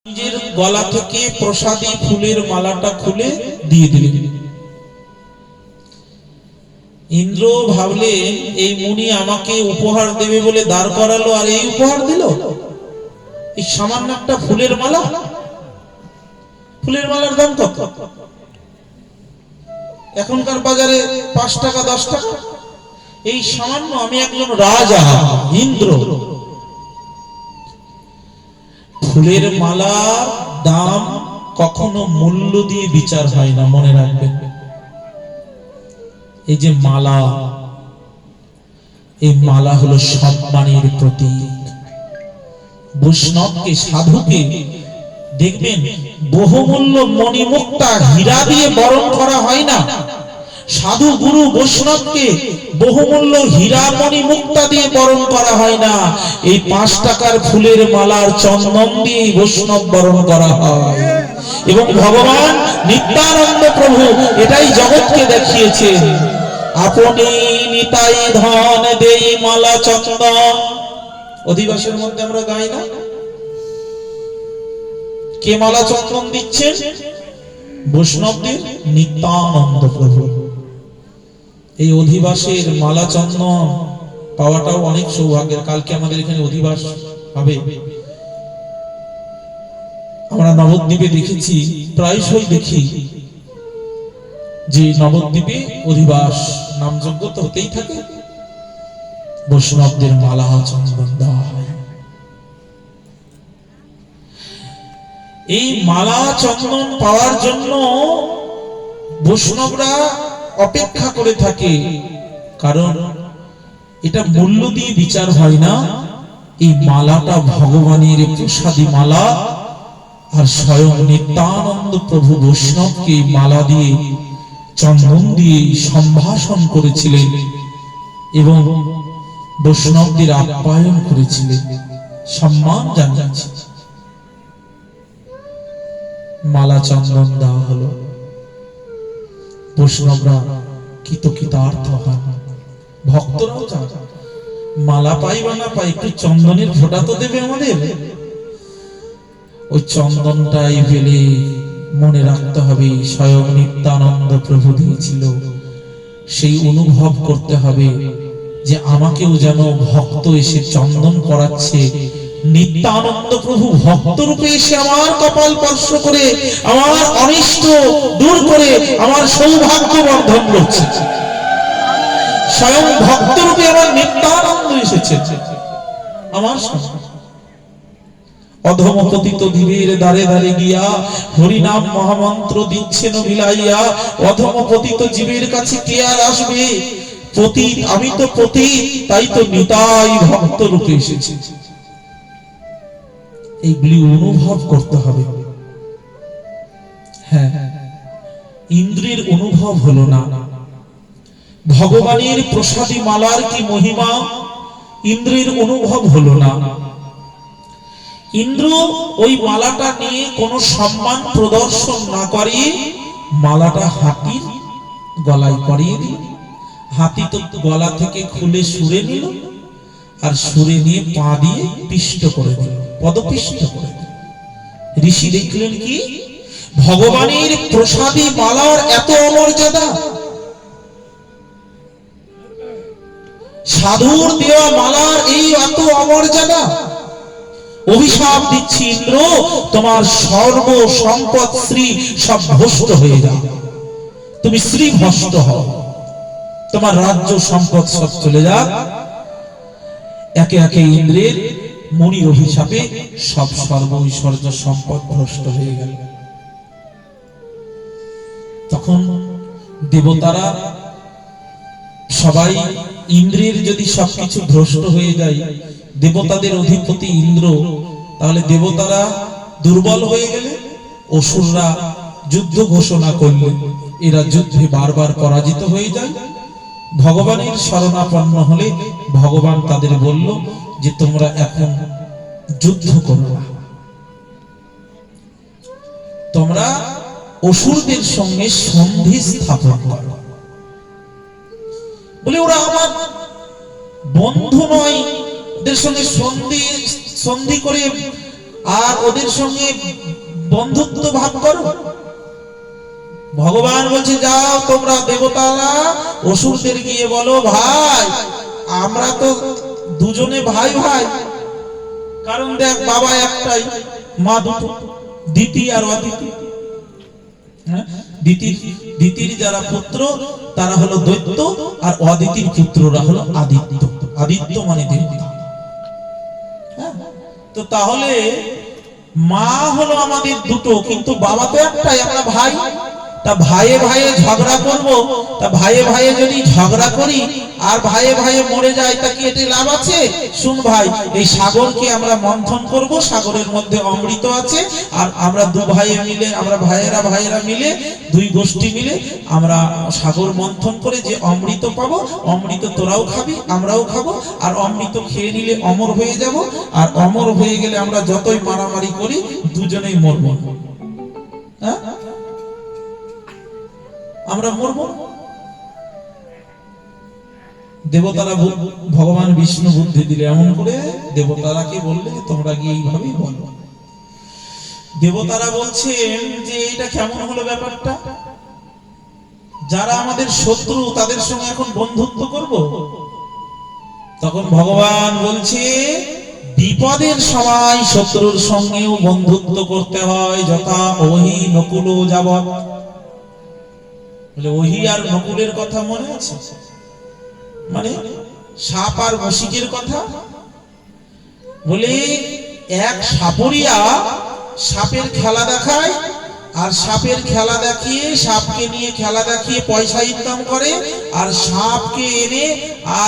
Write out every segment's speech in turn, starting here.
নিজের গলা থেকে প্রসাদী ফুলের মালাটা খুলে দিয়ে দিলেন। ইন্দ্র ভাবলেন এই মুনি আমাকে উপহার দেবে বলে দাঁড় করালো, আর এই উপহার দিল, এই সামান্য একটা ফুলের মালা। ফুলের মালার দাম কত? এখনকার বাজারে 5 টাকা 10 টাকা। এই সামান্য, আমি একজন রাজা ইন্দ্র, ফুলের মালার দাম কখনো মূল্য দিয়ে বিচার হয় না, মনে রাখবেন। এই যে মালা, এই মালা হলো সম্মানের প্রতীক। বৈষ্ণবকে, সাধুকে দেখবেন বহুমূল্য মণিমুক্তা হীরা দিয়ে বরণ করা হয় না। সাধু গুরু বৈষ্ণবকে বহুমূল্য হীরা মণিমুক্তা দিয়ে বরণ করা হয় না। এই 5 টাকার ফুলের মালার চন্দন দিয়ে বৈষ্ণব বরণ করা হয়। এবং ভগবান নিত্যানন্দ প্রভু এটাই জগৎকে দেখিয়েছেন। আপনি নিতাই ধন দেই মালা চন্দন। অধিবাসের মধ্যে আমরা গাই না, কে মালা চন্দন দিচ্ছেন? বৈষ্ণবদের নিত্যানন্দ প্রভু। এই অধিবাসের মালা চন্দন পাওয়াটাও অনেক সৌভাগ্যের। কালকে আমাদের এখানে অধিবাস হবে। আমরা নবদ্বীপে দেখেছি, প্রায়শই দেখি যে নবদ্বীপে অধিবাস নামযজ্ঞ তো হতেই থাকে, বৈষ্ণবদের মালা চন্দন দেওয়া হয়। এই মালা চন্দন পাওয়ার জন্য বৈষ্ণবরা অপেক্ষা করে থাকে, কারণ এটা মূল্য দিয়ে বিচার হয় না। এই মালাটা ভগবানের প্রসাদী মালা, আর স্বয়ং নিত্যানন্দ প্রভু বৈষ্ণবকে মালা দিয়ে চন্দন দিয়ে সম্ভাষণ করেছিলেন এবং বৈষ্ণবদের আপ্যায়ন করেছিলেন, সম্মান জানিয়েছিলেন। মালা চন্দন দেওয়া হলো, বৈষ্ণবরা কৃতকৃতার্থ হন। ভক্তরাও চান মালা পাই বা না পাই, একটু চন্দনের ফোঁটা তো দেবে আমাদের। ওই চন্দনটাই পেলে মনে রাখতে হবে স্বয়ং নিত্যানন্দ প্রভু দিয়েছিল। সেই অনুভব করতে হবে যে আমাকেও যেন ভক্ত এসে চন্দন পরাচ্ছে, নিত্যানন্দ প্রভু ভক্ত রূপে এসে আমার কপাল স্পর্শ করে আমার অনিষ্ট দূর করে আমার সৌভাগ্য বর্ধন করছে। স্বয়ং ভক্ত রূপে আমার নিত্যানন্দ এসেছে আমার সামনে। অধমপতিত ধীরের দ্বারে দ্বারে গিয়া হরিনাম মহামন্ত্র দিচ্ছেন বিলাইয়া। অধমপতিত জীবের কাছে কে আর আসবে? পতিত, আমি তো পতিত, তাই তো নিতাই ভক্ত রূপে এসেছে। এইগুলি অনুভব করতে হবে। হ্যাঁ, ইন্দ্রের অনুভব হলো না। ভগবানের প্রসাদী মালার কি মহিমা, ইন্দ্রের অনুভব হলো না। ইন্দ্র ওই মালাটা নিয়ে কোনো সম্মান প্রদর্শন না করে মালাটা হাতির গলায় পরিয়ে দিল। হাতি তো গলা থেকে খুলে সুরে নিল, আর সুরে নিয়ে পা দিয়ে পিষ্ট করে দিল, পদপিষ্ট করে দিল। ঋষি দেখলেন কি ভগবানের প্রসাদী মালার এত অমর্যাদা, সাধুর দেওয়া মালার এই এত অমর্যাদা। অভিশাপ দিচ্ছি ইন্দ্র, তোমার সর্ব সম্পদ শ্রী সব ভ্রষ্ট হয়ে যাবে, তুমি শ্রী ভ্রষ্ট হও, তোমার রাজ্য সম্পদ সব চলে যাক। একে একে ইন্দ্রের মুনির অভিশাপে সব সর্ব ঐশ্বর্য সম্পদ ভ্রষ্ট হয়ে গেল। তখন দেবতারা সবাই, ইন্দ্রের যদি সবকিছু ভ্রষ্ট হয়ে যায়, দেবতাদের অধিপতি ইন্দ্র, তাহলে দেবতারা দুর্বল হয়ে গেলে অসুররা যুদ্ধ ঘোষণা করলে এরা যুদ্ধে বারবার পরাজিত হয়ে যায়। ভগবানের শরণাপন্ন হলে ভগবান তাদের বলল যে তোমরা এখন যুদ্ধ করো না, তোমরা অসুরদের সঙ্গে সন্ধি স্থাপন করো। বলে ওরা আমার বন্ধু নয়, ওদের সঙ্গে সন্ধি করে আর ওদের সঙ্গে বন্ধুত্ব ভাব করো। ভগবান বলছে যাও তোমরা দেবতারা অসুরদের গিয়ে বলো, ভাই আমরা তো দুজনে ভাই ভাই, কারণ দেখ বাবা একটাই মা দুটো, দিতি আর অদিতি। দিতির যারা পুত্র তারা হলো দৈত্য, আর অদিতির পুত্ররা হলো আদিত্য। আদিত্য মানে দেবতা। তো তাহলে মা হলো আমাদের দুটো, কিন্তু বাবা তো একটাই, আমরা ভাই। তা ভাইয়ে ভাইয়ে ঝগড়া করব, তা ভাইয়ে ভাইয়ে যদি ঝগড়া করি আর ভাইয়ে ভাইয়ে মরে যায়, তা কি এতে লাভ আছে? শুন ভাই, এই সাগরকে আমরা মন্থন করব, সাগরের মধ্যে অমৃত আছে, আর আমরা দু ভাইয়ে মিলে, আমরা ভাইয়েরা মিলে, দুই গোষ্ঠী মিলে আমরা সাগর মন্থন করে যে অমৃত পাবো, অমৃত তোরাও খাবি আমরাও খাবো, আর অমৃত খেয়ে নিলে অমর হয়ে যাব, আর অমর হয়ে গেলে আমরা যতই মারামারি করি দুজনেই মরব। হ্যাঁ, আমরা মরব। দেবতারা, ভগবান বিষ্ণু বুদ্ধি দিলে এমন করে, দেবতারাকে বললে তোমরা গিয়ে এইভাবেই বলো। দেবতারা বলছেন যে এটা কেমন হলো ব্যাপারটা, যারা আমাদের শত্রু তাদের সঙ্গে এখন বন্ধুত্ব করব? তখন ভগবান বলছে বিপদের সময় শত্রুর সঙ্গেও বন্ধুত্ব করতে হয়, যথা ওহি নকুল যাবৎ। ওহি আর নকুলের কথা মনে আছে? মানে সাপ আর মুশিকের কথা। বলে এক সাপরিয়া সাপের খেলা দেখায়, আর সাপের খেলা দেখিয়ে, সাপকে নিয়ে খেলা দেখিয়ে পয়সা ইনকাম করে, আর সাপকে এনে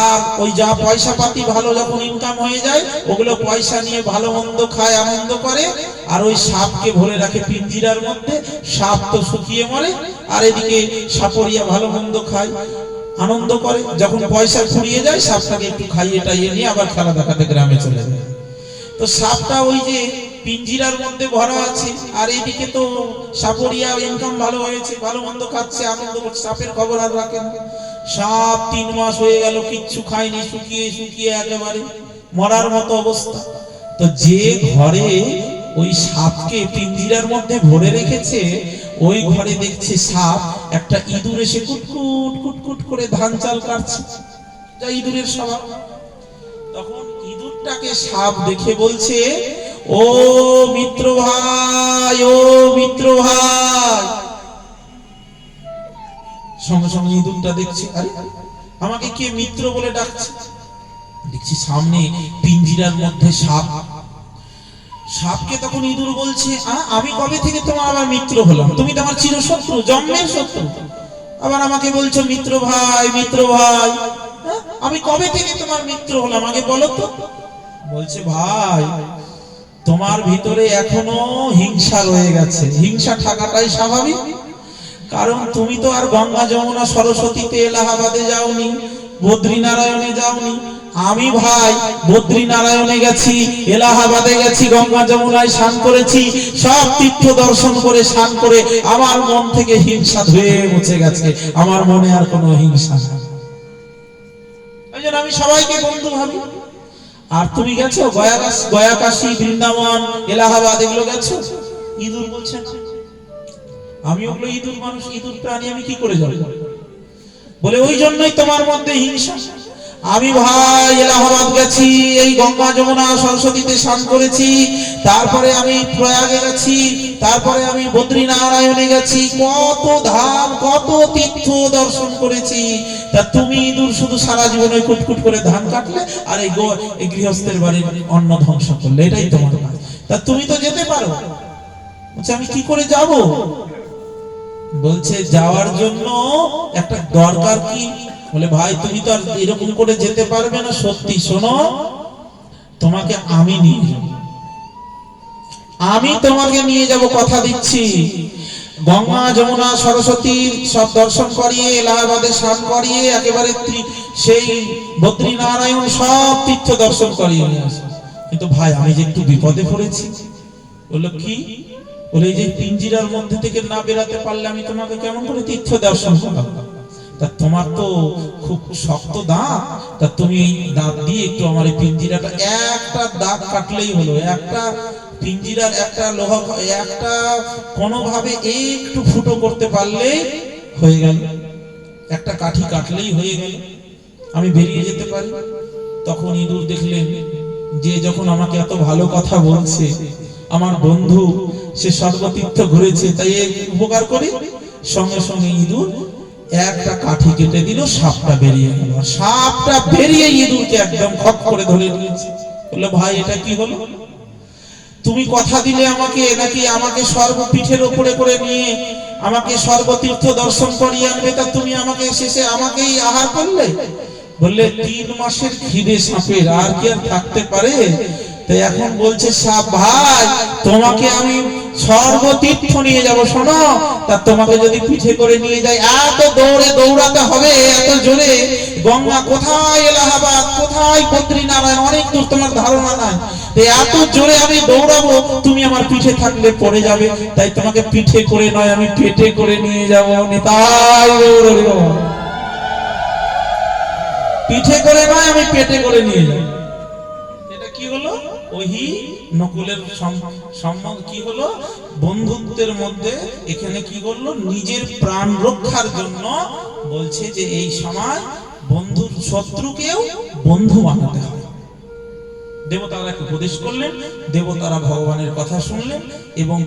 আর ওই যা পয়সা পাতি ভালো যখন ইনকাম হয়ে যায় ওগুলো পয়সা নিয়ে ভালো মন্দ খায়, আনন্দ করে, আর ওই সাপকে ভরে রাখে পিঞ্জিরার মধ্যে। সাপ তো শুকিয়ে মরে, আর এদিকে সাপরিয়া ভালো মন্দ খায়, আনন্দ করে। যখন পয়সা ফুরিয়ে যায় সাপটাকে একটু খাইয়ে টাইয়ে নিয়ে আবার খেলা দেখাতে গ্রামে চলে যায়। তো সাপটা ওই যে পিঞ্জিরার মধ্যে ভরা আছে, আর এদিকে তো সাপরিয়া ইনকাম ভালো হয়েছে, ভালো মন্দ খাচ্ছে, আনন্দ করছে, সাপের খবর আর রাখে না। সাপ 3 মাস হয়ে গেল কিচ্ছু খায়নি, শুকিয়ে শুকিয়ে একেবারে মরার মতো অবস্থা। তো যে ঘরে ওই সাপকে পিঞ্জিরার মধ্যে ভরে রেখেছে, ওই ঘরে দেখছে সাপ একটা ইঁদুর এসে কুটকুট কুটকুট করে ধান চাল কাটছে, যা ইঁদুরের স্বভাব। তখন ইঁদুরটাকে সাপ দেখে বলছে, ও মিত্র ভাই, ও মিত্র ভাই। সঙ্গে সঙ্গে ইঁদুরটা দেখছে, আরে আমাকে কে মিত্র বলে ডাকছে। দেখছি সামনে পিঞ্জিরার মধ্যে সাপ। সাপকে তখন ইঁদুর বলছে, আমি কবে থেকে তোমার আবার মিত্র হলাম? তুমি তো আমার চিরশত্রু, জন্মের শত্রু, আবার আমাকে বলছো মিত্র ভাই, মিত্র ভাই। আমি কবে থেকে তোমার মিত্র হলাম আগে বলো তো? বলছে ভাই, তোমার ভিতরে এখনো হিংসা রয়ে গেছে। হিংসা থাকাটাই স্বাভাবিক, কারণ তুমি তো আর গঙ্গা যমুনা সরস্বতীতে এলাহাবাদে যাওনি, বদ্রীনারায়ণে যাওনি। আমি ভাই বদ্রীনারায়ণে গেছি, এলাহাবাদে গেছি, গঙ্গা যমুনায় স্নান করেছি, সব তীর্থ দর্শন করে স্নান করে আমার মন থেকে হিংসা ধুয়ে মুছে গেছে। আমার মনে আর কোনো হিংসা নেই। এই জন্য আমি সবাইকে বন্ধু ভাবি। আর তুমি গেছো গয়া, কাশী, বৃন্দাবন, এলাহাবাদ, এগুলো গেছো? ইঁদুর বলছে আমি ওগুলো ইঁদুর মানুষ, ইঁদুর প্রাণী, আমি কি করে যাবো? বলে ওই জন্যই তোমার মধ্যে হিংসা। আমি ভাই এলাহাবাদ গেছি, এই গঙ্গা যমুনা সরস্বতীতে স্নান করেছি, তারপরে আমি প্রয়াগে গেছি, তারপরে আমি বদ্রীনারায়ণে গেছি, কত ধাম কত তীর্থ দর্শন করেছি। তা তুমি ইঁদুর শুধু সারা জীবন ওই কুটকুট করে ধান কাটলে, আর এই গৃহস্থের বাড়ির অন্ন ধ্বংস করলে, এটাই তোমার কাজ। তা তুমি তো যেতে পারো। বলছে আমি কি করে যাব? বলছে যাওয়ার জন্য একটা দরকার কি? বলে ভাই তুমি তো আর এরকম করে যেতে পারবে না। সত্যি শোনো, তোমাকে আমি নিয়ে যাব, আমি তোমাকে নিয়ে যাব, কথা দিচ্ছি। গঙ্গা যমুনা সরস্বতী সব দর্শন করিয়ে, এলাহাবাদে স্নান করিয়ে, একেবারে সেই বদ্রীনারায়ণ সব তীর্থ দর্শন করিয়ে নিয়ে আসে। কিন্তু ভাই আমি যে একটু বিপদে পড়েছি। বললো কি? বলে এই যে পিঞ্জিরার মধ্যে থেকে না বেরাতে পারলে আমি তোমাকে কেমন করে তীর্থ দর্শন করাবো? তা তোমার তো খুব শক্ত দাঁত, তা তুমি এই দাঁত দিয়ে একটু আমার এই পিঞ্জিরাটা একটা দাগ কাটলেই হলো, একটা পিঞ্জিরার একটা লোহা একটা কোনোভাবে একটু ফুটো করতে পারলেই হয়ে গেল, একটা কাঠি কাটলেই হয়ে গেল, আমি বেরিয়ে যেতে পারি। তখন ইঁদুর দেখলেন যে যখন আমাকে এত ভালো কথা বলছে, আমার বন্ধু সে সর্বতীর্থ ঘুরেছে, তাই এই উপকার করি। সঙ্গে সঙ্গে ইঁদুর একটা কাঠি কেটে দিল, সাপটা বেরিয়ে গেল। সাপটা বেরিয়ে ইঁদুরকে একদম খপ করে ধরে নিয়েছে। বললো, ভাই এটা কি হলো? তুমি কথা দিলে আমাকে, নাকি আমাকে সর্বপীঠের উপরে করে নিয়ে আমাকে সর্বতীর্থ দর্শন করিয়ে আনবে, তা তুমি আমাকে শেষে আমাকেই আহার করলে। বললে, 3 মাসের খিদে সাপের আর কি আর থাকতে পারে? তাই এখন বলছে সাপ, ভাই তোমাকে আমি সর্বতীর্থ নিয়ে যাব, শোনো, তা তোমাকে যদি পিঠে করে নিয়ে যাই, এত দৌড়াতে হবে, এত জোরে, গঙ্গা কোথায়, এলাহাবাদ কোথায়, বদ্রীনারায়ণ অনেক দূর, তোমার ধারণা নাই। এত জোরে আমি দৌড়াবো, তুমি আমার পিঠে থাকলে পড়ে যাবে, তাই তোমাকে পিঠে করে নয়, আমি পেটে করে নিয়ে যাবো। নিতাই গৌর হরি বল। পিঠে করে নয়, আমি পেটে করে নিয়ে যাব। এটা কি হলো? ওহি নকুলের সম্মান কি হলো? বন্ধুত্বের মধ্যে এখানে কি করলো? নিজের প্রাণ রক্ষার জন্য বলছে যে এই সময় বন্ধুর শত্রুকেও বন্ধু বানাতে হয়। দেবতারা উপদেশ করলেন, দেবতারা ভগবানের কথা শুনলেন এবং